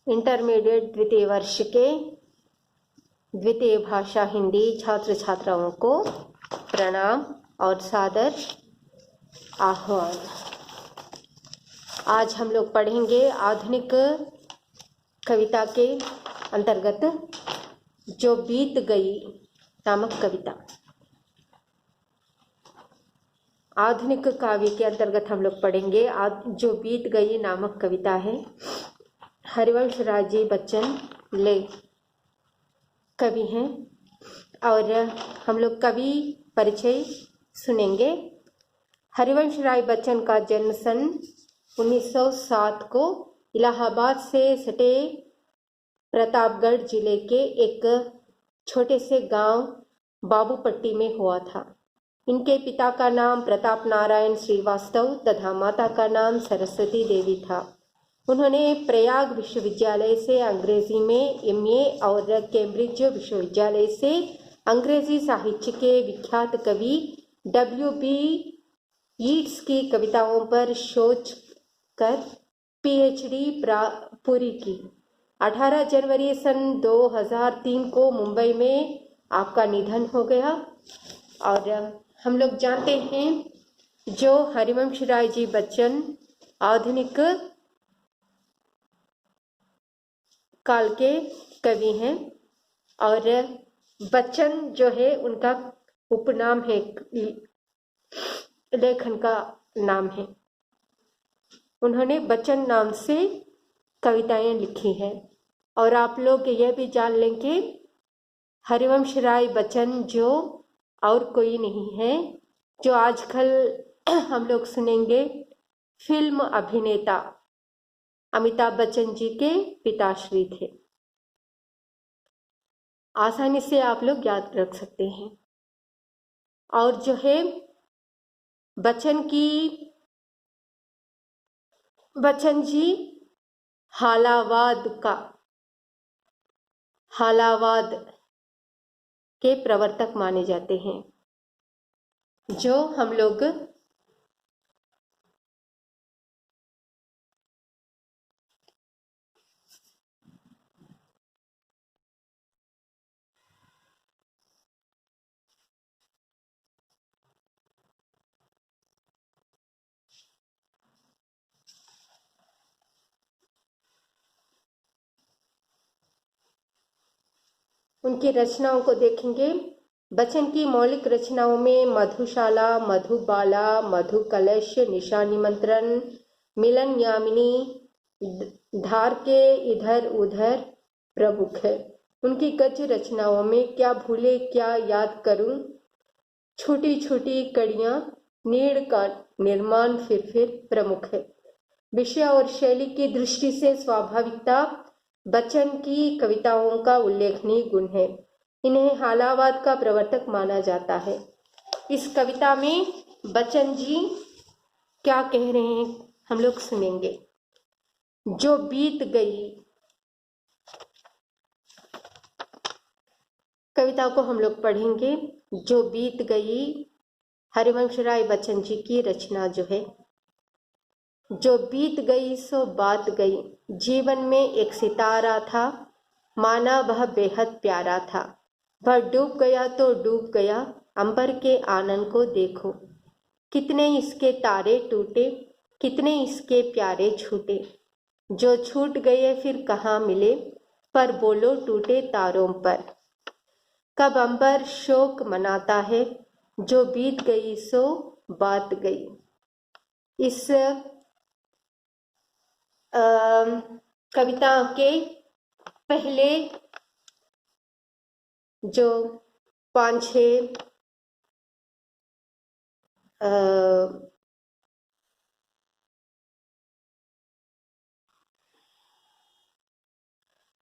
Intermediate द्वितीय वर्ष के द्वितीय भाषा हिंदी छात्र छात्राओं को प्रणाम और सादर आह्वान। आज हम लोग पढ़ेंगे आधुनिक कविता के अंतर्गत जो बीत गई नामक कविता। आधुनिक काव्य के अंतर्गत हम लोग पढ़ेंगे जो बीत गई नामक कविता है। हरिवंश राय जी बच्चन ले कवि हैं और हम लोग कवि परिचय सुनेंगे। हरिवंश राय बच्चन का जन्म सन 1907 को इलाहाबाद से सटे प्रतापगढ़ जिले के एक छोटे से गांव बाबूपट्टी में हुआ था। इनके पिता का नाम प्रताप नारायण श्रीवास्तव तथा माता का नाम सरस्वती देवी था। उन्होंने प्रयाग विश्वविद्यालय से अंग्रेजी में एमए और कैम्ब्रिज विश्वविद्यालय से अंग्रेजी साहित्य के विख्यात कवि W.B. यीट्स की कविताओं पर शोध कर PhD पूरी की। 18 जनवरी सन 2003 को मुंबई में आपका निधन हो गया। और हम लोग जानते हैं जो हरिवंश राय जी बच्चन आधुनिक काल के कवि हैं और बच्चन जो है उनका उपनाम है, लेखन का नाम है। उन्होंने बच्चन नाम से कविताएं लिखी हैं। और आप लोग यह भी जान लें कि हरिवंश राय बच्चन जो और कोई नहीं है, जो आजकल हम लोग सुनेंगे फिल्म अभिनेता अमिताभ बच्चन जी के पिताश्री थे। आसानी से आप लोग याद रख सकते हैं। और जो है बच्चन जी हालावाद के प्रवर्तक माने जाते हैं। जो हम लोग उनकी रचनाओं को देखेंगे। बच्चन की मौलिक रचनाओं में मधुशाला, मधुबाला, मधु कलश, निशा निमंत्रण, मिलन यामिनी, धार के इधर उधर प्रमुख है। उनकी गद्य रचनाओं में क्या भूले क्या याद करूं, छोटी छोटी कड़ियां, नीड़ का निर्माण फिर प्रमुख है। विषय और शैली की दृष्टि से स्वाभाविकता बच्चन की कविताओं का उल्लेखनीय गुण है। इन्हें हालावाद का प्रवर्तक माना जाता है। इस कविता में बच्चन जी क्या कह रहे हैं हम लोग सुनेंगे। जो बीत गई कविता को हम लोग पढ़ेंगे। जो बीत गई हरिवंश राय बच्चन जी की रचना जो है। जो बीत गई सो बात गई, जीवन में एक सितारा था, माना वह बेहद प्यारा था। वह डूब गया तो डूब गया, अंबर के आनंद को देखो। कितने इसके तारे टूटे, कितने इसके प्यारे छूटे। जो छूट गए फिर कहाँ मिले, पर बोलो टूटे तारों पर। कब अंबर शोक मनाता है, जो बीत गई सो बात गई। इस कविता के पहले जो 5-6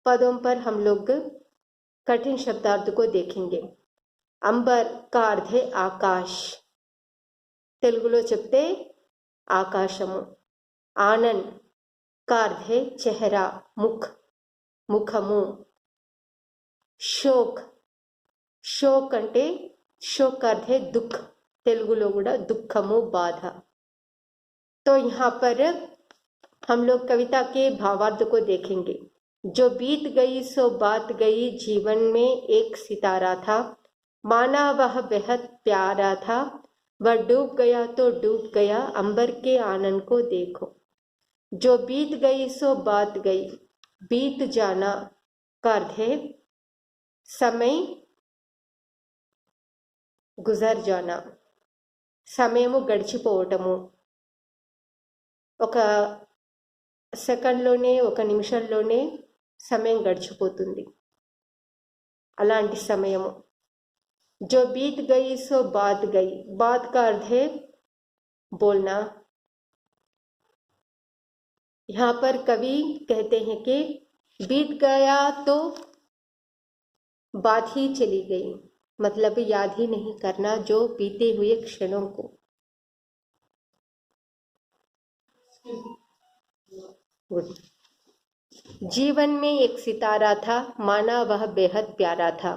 पदों पर हम लोग कठिन शब्दार्थ को देखेंगे। अंबर का अर्थ है आकाश, तेलुगुलो చెప్తే ఆకాశము। आनंद का अर्थ है चेहरा, मुखमु। शोक, शोक అంటే शोक का अर्थ है दुख, तेलुगुलो కూడా దుఃఖము బాధ। तो यहाँ पर हम लोग कविता के भावार्थ को देखेंगे। जो बीत गई सो बात गई, जीवन में एक सितारा था, माना वह बेहद प्यारा था, वह डूब गया तो डूब गया, अंबर के आनंद को देखो। जो बीत गई सो बात गई, बीत जाना का अर्थ है समय గుజర్ జానా, సమయము గడిచిపోవటము, ఒక సెకండ్లోనే ఒక నిమిషంలోనే సమయం గడిచిపోతుంది, అలాంటి సమయము। जो बीत गई सो बात गई, बात का अर्थ है बोलना। यहाँ पर कवि कहते हैं कि बीत गया तो बात ही चली गई, मतलब याद ही नहीं करना जो बीते हुए क्षणों को। जीवन में एक सितारा था, माना वह बेहद प्यारा था,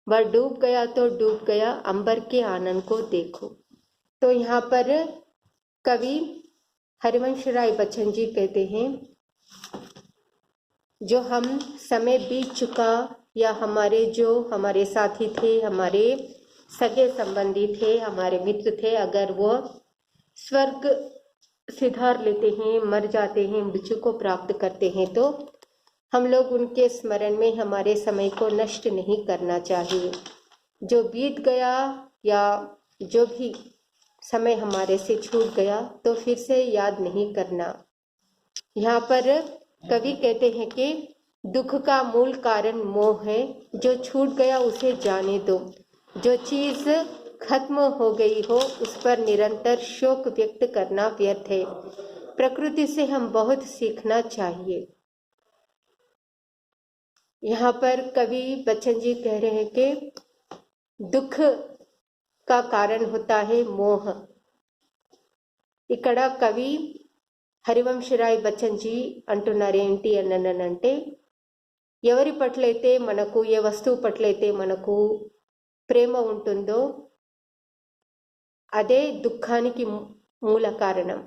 वह डूब गया तो डूब गया, अंबर के आनंद को देखो। तो यहाँ पर कवि हरिवंश राय बच्चन जी कहते हैं जो हम समय बीत चुका या जो हमारे साथी थे, हमारे सगे संबंधी थे, हमारे मित्र थे, अगर वो स्वर्ग सिधार लेते हैं, मर जाते हैं, मृत्यु को प्राप्त करते हैं, तो हम लोग उनके स्मरण में हमारे समय को नष्ट नहीं करना चाहिए। जो बीत गया या जो भी समय हमारे से छूट गया तो फिर से याद नहीं करना। यहाँ पर कवि कहते हैं कि दुख का मूल कारण मोह है, जो छूट गया उसे जाने दो। जो चीज खत्म हो गई हो उस पर निरंतर शोक व्यक्त करना व्यर्थ है। प्रकृति से हम बहुत सीखना चाहिए। यहाँ पर कवि बच्चन जी कह रहे हैं कि दुख का कारण होता है मोह। ఇక్కడ కవి హరివంశరాయ్ బచ్చన్ జీ అంటున్నారు ఏంటి అనంటే, ఎవరి పట్లయితే మనకు, ఏ వస్తువు పట్లయితే మనకు ప్రేమ ఉంటుందో అదే దుఃఖానికి మూల కారణం।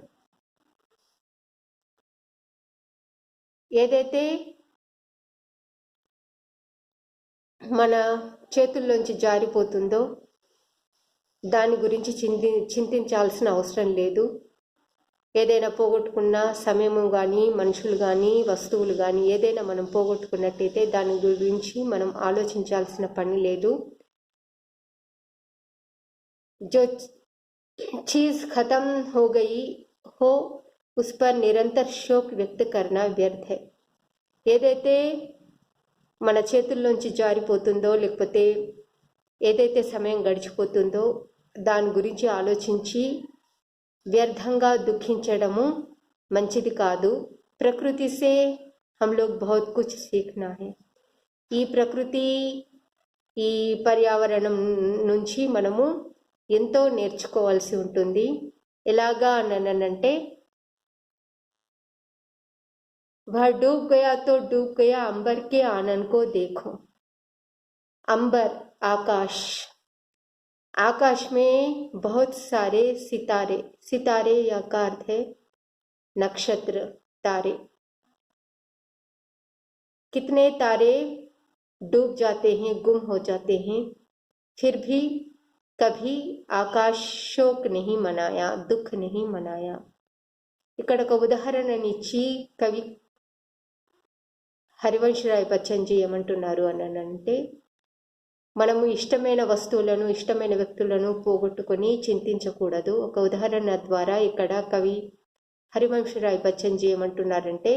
ఏదైతే మన చేతుల్లోంచి జారిపోతుందో దాని గురించి చింతించాల్సిన అవసరం లేదు। ఏదైనా పోగొట్టుకున్న సమయము కానీ, మనుషులు కానీ, వస్తువులు కానీ ఏదైనా మనం పోగొట్టుకున్నట్టయితే దాని గురించి మనం ఆలోచించాల్సిన పని లేదు। जो चीज खत्म हो गई हो उस पर निरंतर शोक व्यक्त करना व्यर्थ है। ఏదైతే మన చేతుల్లోంచి జారిపోతుందో లేకపోతే ఏదైతే సమయం గడిచిపోతుందో దాని గురించి ఆలోచించి వ్యర్థంగా దుఃఖించడము మంచిది కాదు। ప్రకృతి से हम लोग बहुत कुछ सीखना है। ఈ ప్రకృతి, ఈ పర్యావరణం నుంచి మనము ఎంతో నేర్చుకోవాల్సి ఉంటుంది। ఎలాగా అనంటే वह डूब गया तो डूब गया, अंबर के आनंद को देखो। अंबर आकाश, आकाश में बहुत सारे सितारे, सितारे या का अर्थ है नक्षत्र, तारे। कितने तारे डूब जाते हैं, गुम हो जाते हैं, फिर भी कभी आकाश शोक नहीं मनाया, दुख नहीं मनाया। ఇక్కడ ఒక ఉదాహరణనిచ్చి కవి హరివంశరాయ్ బచ్చన్ జీ ఏమంటున్నారు అనంటే, మనము ఇష్టమైన వస్తువులను, ఇష్టమైన వ్యక్తులను పోగొట్టుకొని చింతించకూడదు। ఒక ఉదాహరణ ద్వారా ఇక్కడ కవి హరివంశరాయ్ బచ్చన్ జీ ఏమంటున్నారంటే,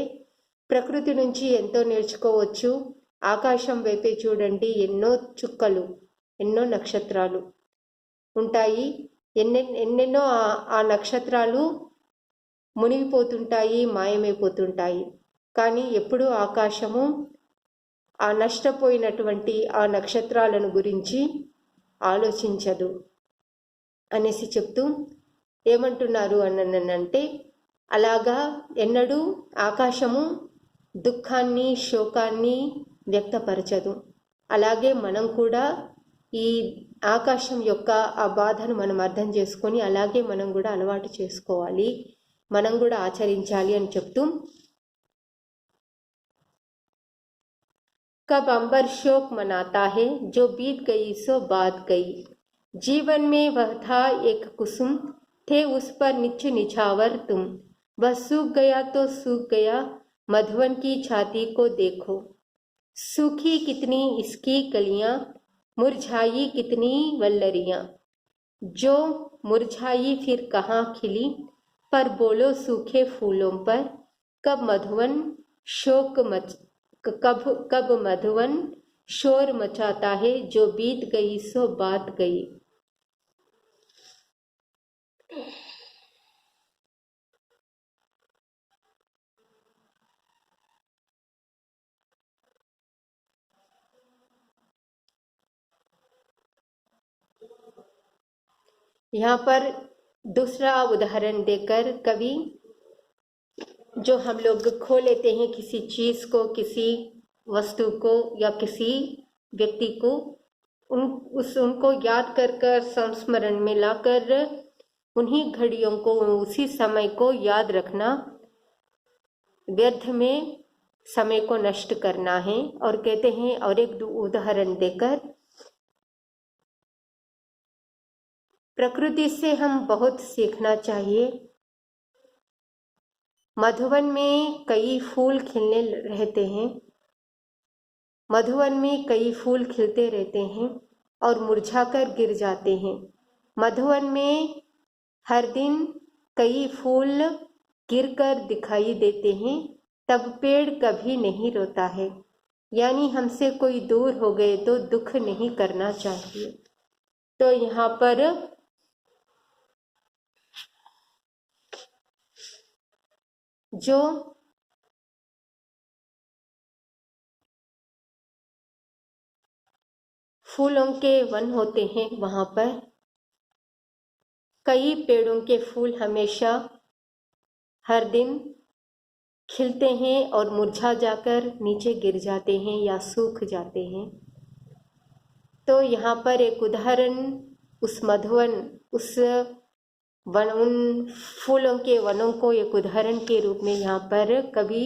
ప్రకృతి నుంచి ఎంతో నేర్చుకోవచ్చు। ఆకాశం వైపే చూడండి, ఎన్నో చుక్కలు, ఎన్నో నక్షత్రాలు ఉంటాయి। ఎన్నెన్నో ఆ నక్షత్రాలు మునిగిపోతుంటాయి, మాయమైపోతుంటాయి, కానీ ఎప్పుడూ ఆకాశము ఆ నష్టపోయినటువంటి ఆ నక్షత్రాలను గురించి ఆలోచించదు అనేసి చెప్తూ ఏమంటున్నారు అనంటే, అలాగా ఎన్నడూ ఆకాశము దుఃఖాన్ని, శోకాన్ని వ్యక్తపరచదు। అలాగే మనం కూడా ఈ ఆకాశం యొక్క ఆ బాధను మనం అర్థం చేసుకొని అలాగే మనం కూడా అలవాటు చేసుకోవాలి, మనం కూడా ఆచరించాలి అని చెప్తూ, कब अंबर शोक मनाता है जो बीत गई सो बात गई। जीवन में वह था एक कुसुम, थे उस पर निच निछावर तुम। वह सूख गया तो सूख गया, मधुवन की छाती को देखो। सूखी कितनी इसकी कलियां, मुरझाई कितनी वल्लरियां। जो मुरझाई फिर कहाँ खिली, पर बोलो सूखे फूलों पर। कब मधुवन शोक कब मधुवन शोर मचाता है जो बीत गई सो बात गई। यहाँ पर दूसरा उदाहरण देकर कवि, जो हम लोग खो लेते हैं किसी चीज को, किसी वस्तु को या किसी व्यक्ति को, उनको याद कर संस्मरण में लाकर उन्हीं घड़ियों को, उसी समय को याद रखना, व्यर्थ में समय को नष्ट करना है। और कहते हैं, और एक उदाहरण देकर, प्रकृति से हम बहुत सीखना चाहिए। मधुवन में कई फूल खिलने रहते हैं, मधुवन में कई फूल खिलते रहते हैं और मुरझाकर गिर जाते हैं। मधुवन में हर दिन कई फूल गिरकर दिखाई देते हैं, तब पेड़ कभी नहीं रोता है। यानी हमसे कोई दूर हो गए तो दुख नहीं करना चाहिए। तो यहाँ पर जो फूलों के वन होते हैं, वहां पर कई पेड़ों के फूल हमेशा हर दिन खिलते हैं और मुरझा जाकर नीचे गिर जाते हैं या सूख जाते हैं। तो यहाँ पर एक उदाहरण उस मधुवन, उस वन, उन फूलों के वनों को एक उदाहरण के रूप में यहाँ पर कवि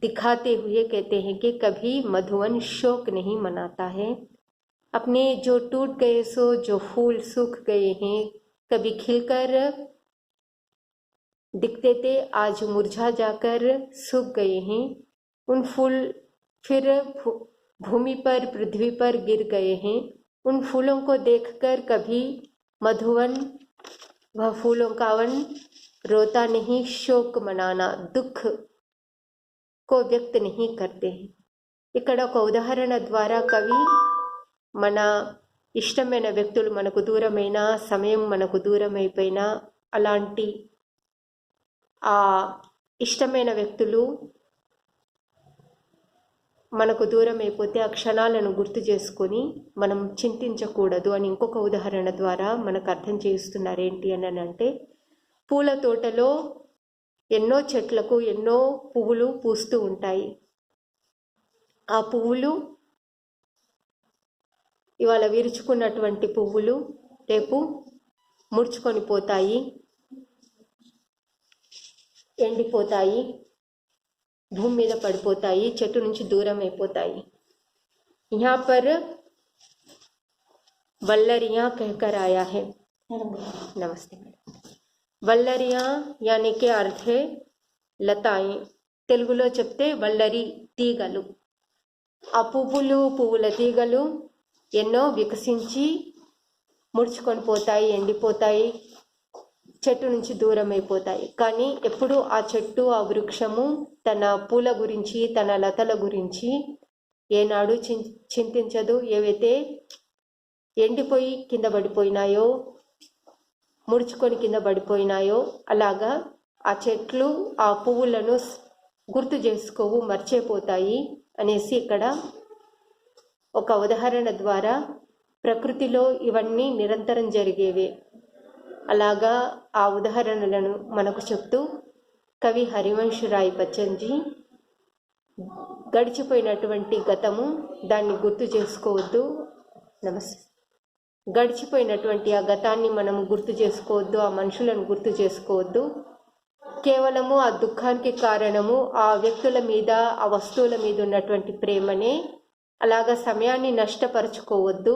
दिखाते हुए कहते हैं कि कभी मधुवन शोक नहीं मनाता है। अपने जो टूट गए सो जो फूल सूख गए हैं, कभी खिलकर दिखते थे, आज मुरझा जाकर सूख गए हैं। उन फूल फिर भूमि पर, पृथ्वी पर गिर गए हैं। उन फूलों को देखकर कभी मधुवन, वह फूलों का वन रोता नहीं, शोक मनाना, दुख को व्यक्त नहीं करते हैं। ఇక్కడ ఒక ఉదాహరణ ద్వారా కవి మన ఇష్టమైన వ్యక్తులు మనకు దూరమైన, సమయం మనకు దూరమైపోయినా, అలాంటి ఆ ఇష్టమైన వ్యక్తులు మనకు దూరం అయిపోతే ఆ క్షణాలను గుర్తు చేసుకొని మనం చింతించకూడదు అని ఇంకొక ఉదాహరణ ద్వారా మనకు అర్థం చేస్తున్నారు. ఏంటి అని అంటే, పూల తోటలో ఎన్నో చెట్లకు ఎన్నో పువ్వులు పూస్తూ ఉంటాయి. ఆ పువ్వులు ఇవాళ విరుచుకున్నటువంటి పువ్వులు రేపు ముడుచుకొని పోతాయి, ఎండిపోతాయి, भूमि మీద పడిపోతాయి, చెట్టు నుంచి దూరం అయిపోతాయి. यहाँ पर वल्लरियां कहकर आया है। नमस्ते मैडम। वल्लरियां यानी के अर्थ है లతాయి. తెలుగులో చెప్తే వల్లరి తీగలు. ఆ పువ్వుల తీగలు ఎన్నో వికసించి ముడుచుకొని పోతాయి, ఎండిపోతాయి, చెట్టు నుంచి దూరం అయిపోతాయి. కానీ ఎప్పుడు ఆ చెట్టు, ఆ వృక్షము తన పూల గురించి, తన లతల గురించి ఏనాడు చింతించదు. ఏవైతే ఎండిపోయి కింద పడిపోయినాయో, ముడుచుకొని కింద పడిపోయినాయో, అలాగా ఆ చెట్లు ఆ పువ్వులను గుర్తు చేసుకోవు, మర్చిపోతాయి అనేసి ఇక్కడ ఒక ఉదాహరణ ద్వారా ప్రకృతిలో ఇవన్నీ నిరంతరం జరిగేవే. అలాగా ఆ ఉదాహరణలను మనకు చెప్తూ కవి హరివంశ్ రాయ్ బచ్చన్ జీ గడిచిపోయినటువంటి గతము, దాన్ని గుర్తు చేసుకోవద్దు. నమస్తే. గడిచిపోయినటువంటి ఆ గతాన్ని మనం గుర్తు చేసుకోవద్దు, ఆ మనుషులను గుర్తు చేసుకోవద్దు. కేవలము ఆ దుఃఖానికి కారణము ఆ వ్యక్తుల మీద, ఆ వస్తువుల మీద ఉన్నటువంటి ప్రేమనే. అలాగా సమయాన్ని నష్టపరుచుకోవద్దు,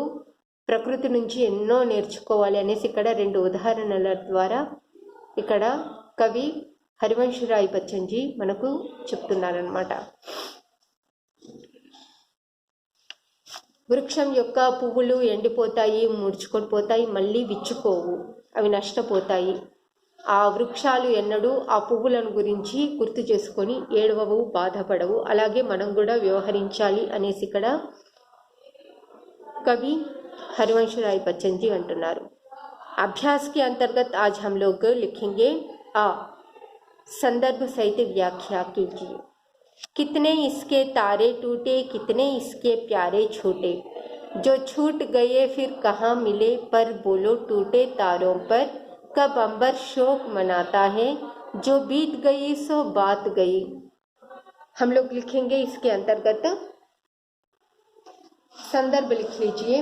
ప్రకృతి నుంచి ఎన్నో నేర్చుకోవాలి అనేసి ఇక్కడ 2 ఉదాహరణల ద్వారా ఇక్కడ కవి హరివంశ్ రాయ్ బచ్చన్ జీ మనకు చెప్తున్నారనమాట. వృక్షం యొక్క పువ్వులు ఎండిపోతాయి, ముడుచుకొని పోతాయి, మళ్ళీ విచ్చుకోవు, అవి నష్టపోతాయి. ఆ వృక్షాలు ఎన్నడూ ఆ పువ్వులను గురించి గుర్తు చేసుకొని ఏడవవు, బాధపడవు. అలాగే మనం కూడా వ్యవహరించాలి అనేసి ఇక్కడ कवि हरिवंश राय बच्चन जी अंటున్నారు. अभ्यास के अंतर्गत आज हम लोग लिखेंगे आ संदर्भ सहित व्याख्या कीजिए. कितने इसके तारे टूटे, कितने इसके प्यारे छूटे, जो छूट गए फिर कहाँ मिले, पर बोलो टूटे तारों पर कब अंबर शोक मनाता है, जो बीत गई सो बात गई. हम लोग लिखेंगे इसके अंतर्गत संदर्भ लिख लीजिए.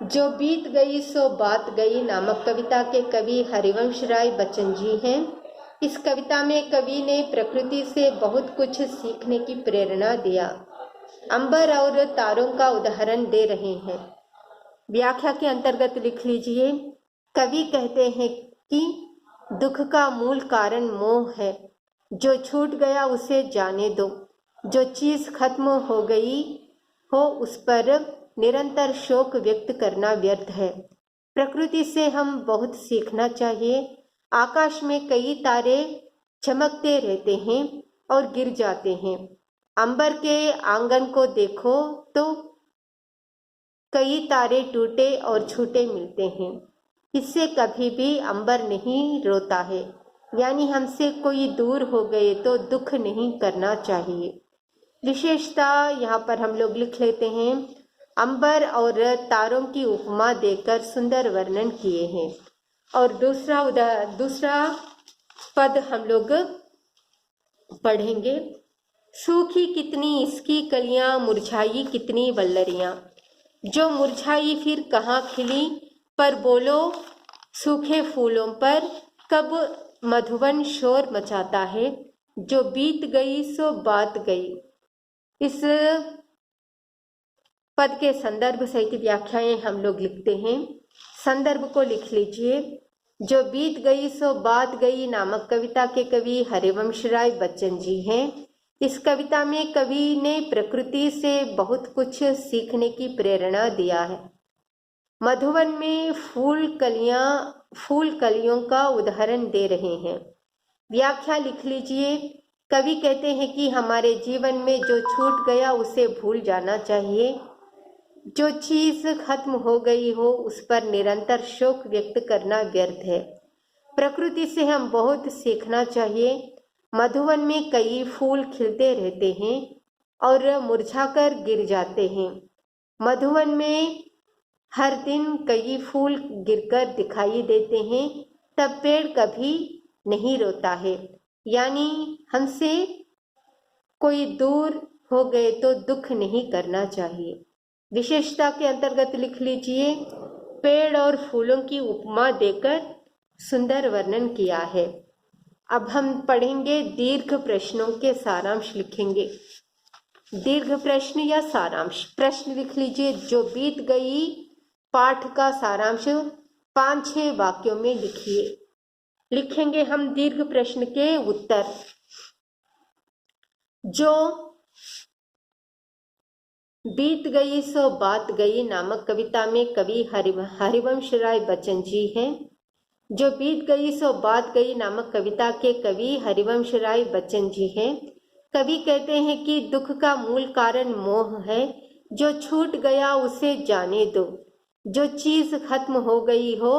जो बीत गई सो बात गई नामक कविता के कवि हरिवंश राय बच्चन जी हैं. इस कविता में कवि ने प्रकृति से बहुत कुछ सीखने की प्रेरणा दिया. अंबर और तारों का उदाहरण दे रहे हैं. व्याख्या के अंतर्गत लिख लीजिए. कवि कहते हैं कि दुख का मूल कारण मोह है. जो छूट गया उसे जाने दो. जो चीज खत्म हो गई हो उस पर निरंतर शोक व्यक्त करना व्यर्थ है. प्रकृति से हम बहुत सीखना चाहिए. आकाश में कई तारे चमकते रहते हैं और गिर जाते हैं. अंबर के आंगन को देखो तो कई तारे टूटे और छूटे मिलते हैं. इससे कभी भी अंबर नहीं रोता है. यानी हमसे कोई दूर हो गए तो दुख नहीं करना चाहिए. विशेषता यहाँ पर हम लोग लिख लेते हैं. अंबर और तारों की उपमा देकर सुंदर वर्णन किए हैं. और दूसरा पद हम लोग पढ़ेंगे. सूखी कितनी इसकी कलियां, मुरझाई कितनी वल्लरियां, जो मुरझाई फिर कहाँ खिली, पर बोलो सूखे फूलों पर कब मधुवन शोर मचाता है, जो बीत गई सो बात गई. इस पद के संदर्भ सहित व्याख्याएं हम लोग लिखते हैं. संदर्भ को लिख लीजिए. जो बीत गई सो बात गई नामक कविता के कवि हरिवंश राय बच्चन जी हैं. इस कविता में कवि ने प्रकृति से बहुत कुछ सीखने की प्रेरणा दिया है. मधुवन में फूल कलियों का उदाहरण दे रहे हैं. व्याख्या लिख लीजिए. कवि कहते हैं कि हमारे जीवन में जो छूट गया उसे भूल जाना चाहिए. जो चीज खत्म हो गई हो उस पर निरंतर शोक व्यक्त करना व्यर्थ है. प्रकृति से हम बहुत सीखना चाहिए. मधुवन में कई फूल खिलते रहते हैं और मुरझाकर गिर जाते हैं. मधुवन में हर दिन कई फूल गिरकर दिखाई देते हैं. तब पेड़ कभी नहीं रोता है. यानी हमसे कोई दूर हो गए तो दुख नहीं करना चाहिए. विशेषता के अंतर्गत लिख लीजिए. पेड़ और फूलों की उपमा देकर सुंदर वर्णन किया है. अब हम पढ़ेंगे दीर्घ प्रश्नों के सारांश लिखेंगे. दीर्घ प्रश्न या सारांश. प्रश्न लिख लीजिए. जो बीत गई पाठ का सारांश 5-6 वाक्यों में लिखिए. लिखेंगे हम दीर्घ प्रश्न के उत्तर. जो बीत गई सो बात गई नामक कविता में कवि हरिवंश राय बच्चन जी हैं. जो बीत गई सो बात गई नामक कविता के कवि हरिवंश राय बच्चन जी हैं. कवि कहते हैं कि दुख का मूल कारण मोह है. जो छूट गया उसे जाने दो. जो चीज खत्म हो गई हो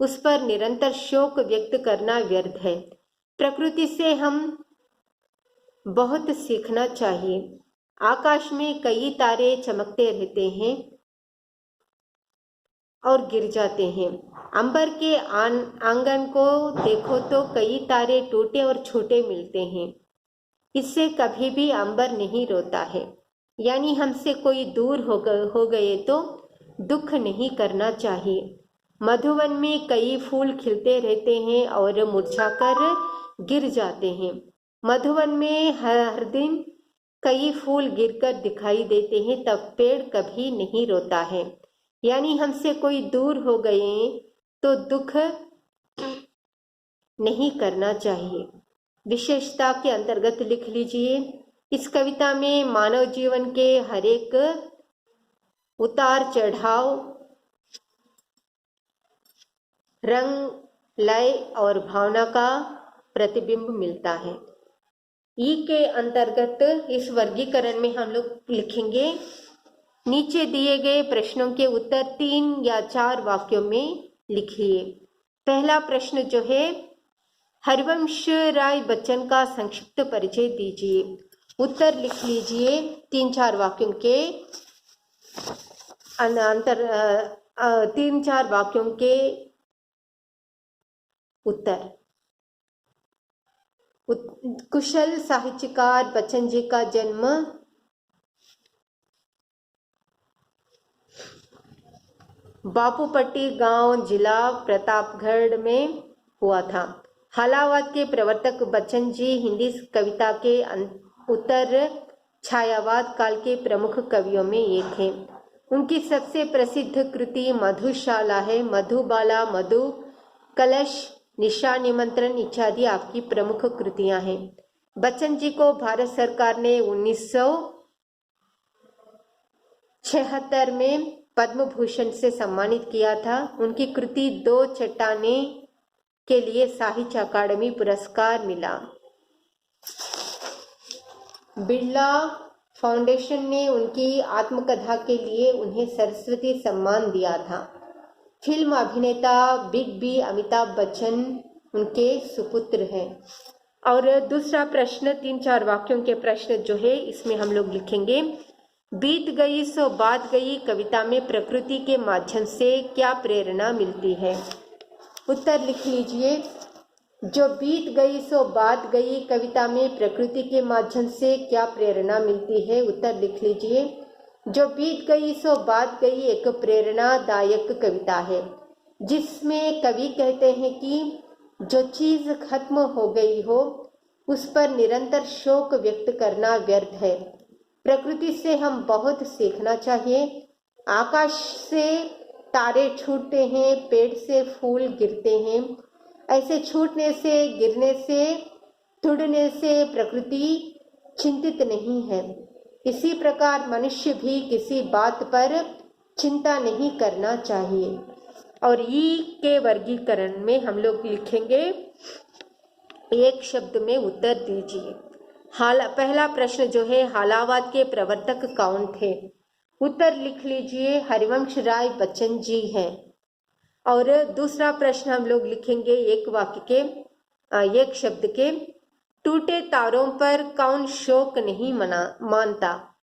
उस पर निरंतर शोक व्यक्त करना व्यर्थ है. प्रकृति से हम बहुत सीखना चाहिए. आकाश में कई तारे चमकते रहते हैं और गिर जाते हैं. अंबर के आंगन को देखो तो कई तारे टूटे और छोटे मिलते हैं. इससे कभी भी अंबर नहीं रोता है. यानी हमसे कोई दूर हो गए तो दुख नहीं करना चाहिए। मधुवन में कई फूल खिलते रहते हैं और मुरझाकर गिर जाते हैं। मधुवन में हर दिन कई फूल गिरकर दिखाई देते हैं, तब पेड़ कभी नहीं रोता है। यानी हमसे कोई दूर हो गए तो दुख नहीं करना चाहिए। विशेषता के अंतर्गत लिख लीजिए। इस कविता में मानव जीवन के हर एक उतार चढ़ाव, रंग, लय और भावना का प्रतिबिंब मिलता है। ई के अंतर्गत इस वर्गीकरण में हम लोग लिखेंगे, नीचे दिए गए प्रश्नों के उत्तर 3 या 4 वाक्यों में लिखिए। पहला प्रश्न जो है, हरिवंश राय बच्चन का संक्षिप्त परिचय दीजिए। उत्तर लिख लीजिए 3-4 वाक्यों के 3-4 वाक्यों के उत्तर। कुशल साहित्यकार बच्चन जी का जन्म बापूपट्टी गांव, जिला प्रतापगढ़ में हुआ था। हालावाद के प्रवर्तक बच्चन जी हिंदी कविता के उत्तर छायावाद काल के प्रमुख कवियों में एक हैं। उनकी सबसे प्रसिद्ध कृति मधुशाला है। मधुबाला, मधु कलश, निशा निमंत्रण इत्यादि आपकी प्रमुख कृतियां हैं। बच्चन जी को भारत सरकार ने 1976 में पद्म भूषण से सम्मानित किया था। उनकी कृति दो चट्टाने के लिए साहित्य अकादमी पुरस्कार मिला। बिरला फाउंडेशन ने उनकी आत्मकथा के लिए उन्हें सरस्वती सम्मान दिया था। फिल्म अभिनेता बिग बी अमिताभ बच्चन उनके सुपुत्र हैं। और दूसरा प्रश्न 3-4 वाक्यों के प्रश्न जो है इसमें हम लोग लिखेंगे, बीत गई सो बात गई कविता में प्रकृति के माध्यम से क्या प्रेरणा मिलती है। उत्तर लिख लीजिए। जो बीत गई सो बात गई कविता में प्रकृति के माध्यम से क्या प्रेरणा मिलती है। उत्तर लिख लीजिए। जो बीत गई सो बात गई एक प्रेरणादायक कविता है, जिसमें कवि कहते हैं कि जो चीज खत्म हो गई हो उस पर निरंतर शोक व्यक्त करना व्यर्थ है। प्रकृति से हम बहुत सीखना चाहिए। आकाश से तारे छूटते हैं, पेड़ से फूल गिरते हैं। ऐसे छूटने से, गिरने से, टूटने से प्रकृति चिंतित नहीं है। इसी प्रकार मनुष्य भी किसी बात पर चिंता नहीं करना चाहिए। और ई के वर्गीकरण में हम लोग लिखेंगे, एक शब्द में उत्तर दीजिए। पहला प्रश्न जो है, हालावाद के प्रवर्तक कौन थे। उत्तर लिख लीजिए, हरिवंश राय बच्चन जी हैं। और दूसरा प्रश्न हम लोग लिखेंगे एक वाक्य के, एक शब्द के, टूटे तारों पर कौन शोक नहीं मानता।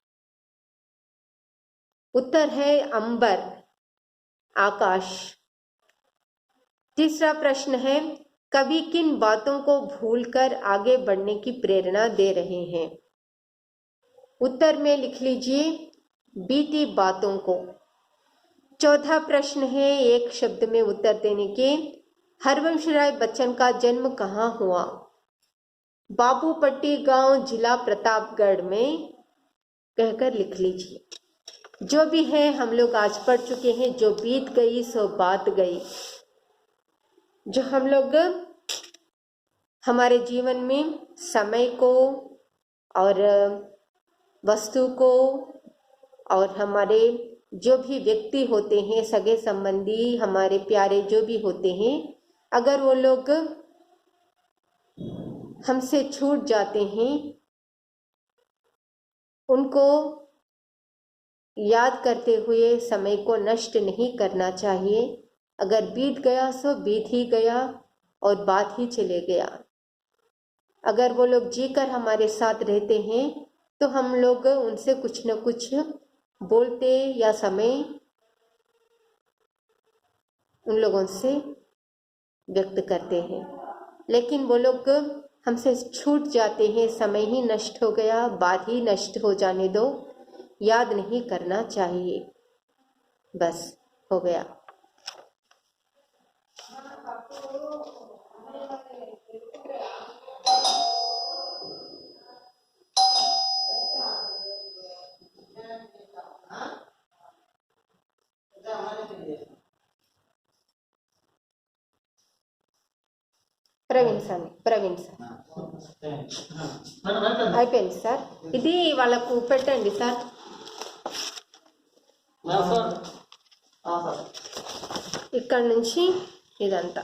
उत्तर है अंबर, आकाश। तीसरा प्रश्न है, कवि किन बातों को भूलकर आगे बढ़ने की प्रेरणा दे रहे हैं। उत्तर में लिख लीजिए, बीती बातों को। चौथा प्रश्न है, एक शब्द में उत्तर देने के, हरिवंश राय बच्चन का जन्म कहाँ हुआ। बापूपट्टी गांव, जिला प्रतापगढ़ में कहकर लिख लीजिए। जो भी है हम लोग आज पढ़ चुके हैं। जो बीत गई सो बात गई। जो हम लोग हमारे जीवन में समय को और वस्तु को और हमारे जो भी व्यक्ति होते हैं, सगे संबंधी, हमारे प्यारे जो भी होते हैं, अगर वो लोग हमसे छूट जाते हैं, उनको याद करते हुए समय को नष्ट नहीं करना चाहिए। अगर बीत गया सो बीत ही गया और बात ही चले गया। अगर वो लोग जीकर हमारे साथ रहते हैं तो हम लोग उनसे कुछ न कुछ बोलते या समय उन लोगों से व्यक्त करते हैं। लेकिन वो लोग हमसे छूट जाते हैं, समय ही नष्ट हो गया, बात ही नष्ट हो जाने दो, याद नहीं करना चाहिए। बस हो गया। ప్రవీణ్ సార్ అయిపోయింది సార్. ఇది వాళ్ళకు పెట్టండి సార్. ఇక్కడ నుంచి ఇదంతా